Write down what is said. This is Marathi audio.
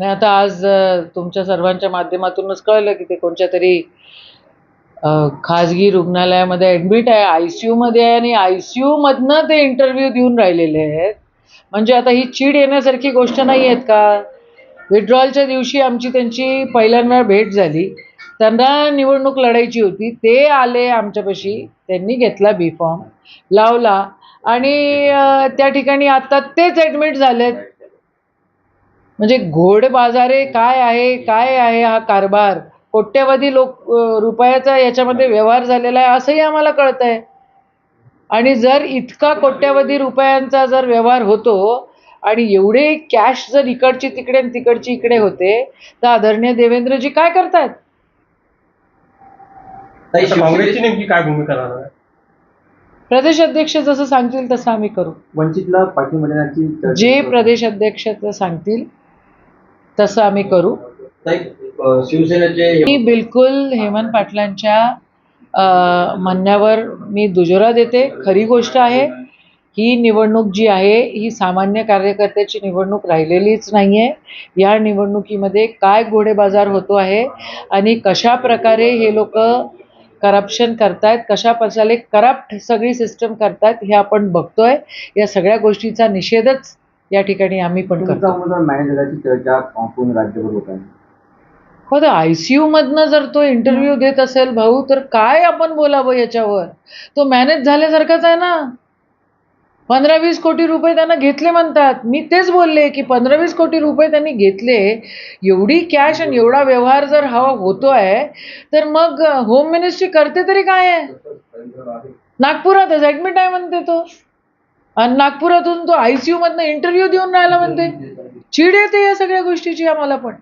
नाही, आता आज तुमच्या सर्वांच्या माध्यमातूनच कळलं की ते कोणत्या तरी खाजगी रुग्णालयामध्ये ॲडमिट आहे, आय-सी-यूमध्ये आहे आणि आय-सी-यूमधनं ते इंटरव्ह्यू देऊन राहिलेले आहेत. म्हणजे आता ही चीड येण्यासारखी गोष्ट नाही आहेत का? विड्रॉलच्या दिवशी आमची त्यांची पहिल्यांदा भेट झाली. त्यांना निवडणूक लढायची होती. ते आले आमच्यापाशी, त्यांनी घेतला बी फॉर्म, लावला आणि त्या ठिकाणी आता तेच ॲडमिट झालेत. म्हणजे घोडबाजारे काय आहे हा कारभार? कोट्यवधी रुपयाचा याच्यामध्ये व्यवहार झालेला आहे असंही आम्हाला कळतंय. आणि जर इतका कोट्यवधी रुपयांचा जर व्यवहार होतो आणि एवढे कॅश जर इकडची तिकडे आणि तिकडची इकडे होते, तर आदरणीय देवेंद्रजी काय करतायत? काँग्रेसची नेमकी काय भूमिका राहणार आहे? प्रदेश अध्यक्ष जसं सांगतील तसं आम्ही करू. वंचितला पाठिंबा देण्याची जे प्रदेश अध्यक्ष सांगतील तसं आम्ही करू. शिवसेनेचे मी बिलकुल हेमंत पाटलांच्या म्हणण्यावर मी दुजोरा देते. खरी गोष्ट आहे, ही निवडणूक जी आहे ही सामान्य कार्यकर्त्याची निवडणूक राहिलेलीच नाही आहे. या निवडणुकीमध्ये काय घोडेबाजार होतो आहे आणि कशा प्रकारे हे लोक करप्शन करतायत, कशा प्रकारे करप्ट सगळी सिस्टम करतायत हे आपण बघतोय. या सगळ्या गोष्टीचा निषेधच या ठिकाणी आम्ही पण करतो. मॅनेजरची चर्चा पूर्ण राज्यभर होत आहे. हो, तर आय-सी-यू मधनं जर तो इंटरव्ह्यू देत असेल भाऊ, तर काय आपण बोलावं याच्यावर? तो मॅनेज झाल्यासारखाच आहे ना. 15-20 कोटी रुपये त्यांना घेतले म्हणतात. मी तेच बोलले की 15-20 कोटी रुपये त्यांनी घेतले. एवढी कॅश आणि एवढा व्यवहार जर हवा होतोय, तर मग होम मिनिस्ट्री करते तरी काय आहे? नागपुरातच ॲडमिट आहे म्हणते तो. आणि नागपुरातून तो आय-सी-यू मधनं इंटरव्ह्यू देऊन राहिला म्हणते. चीड येते या सगळ्या गोष्टीची आम्हाला पण.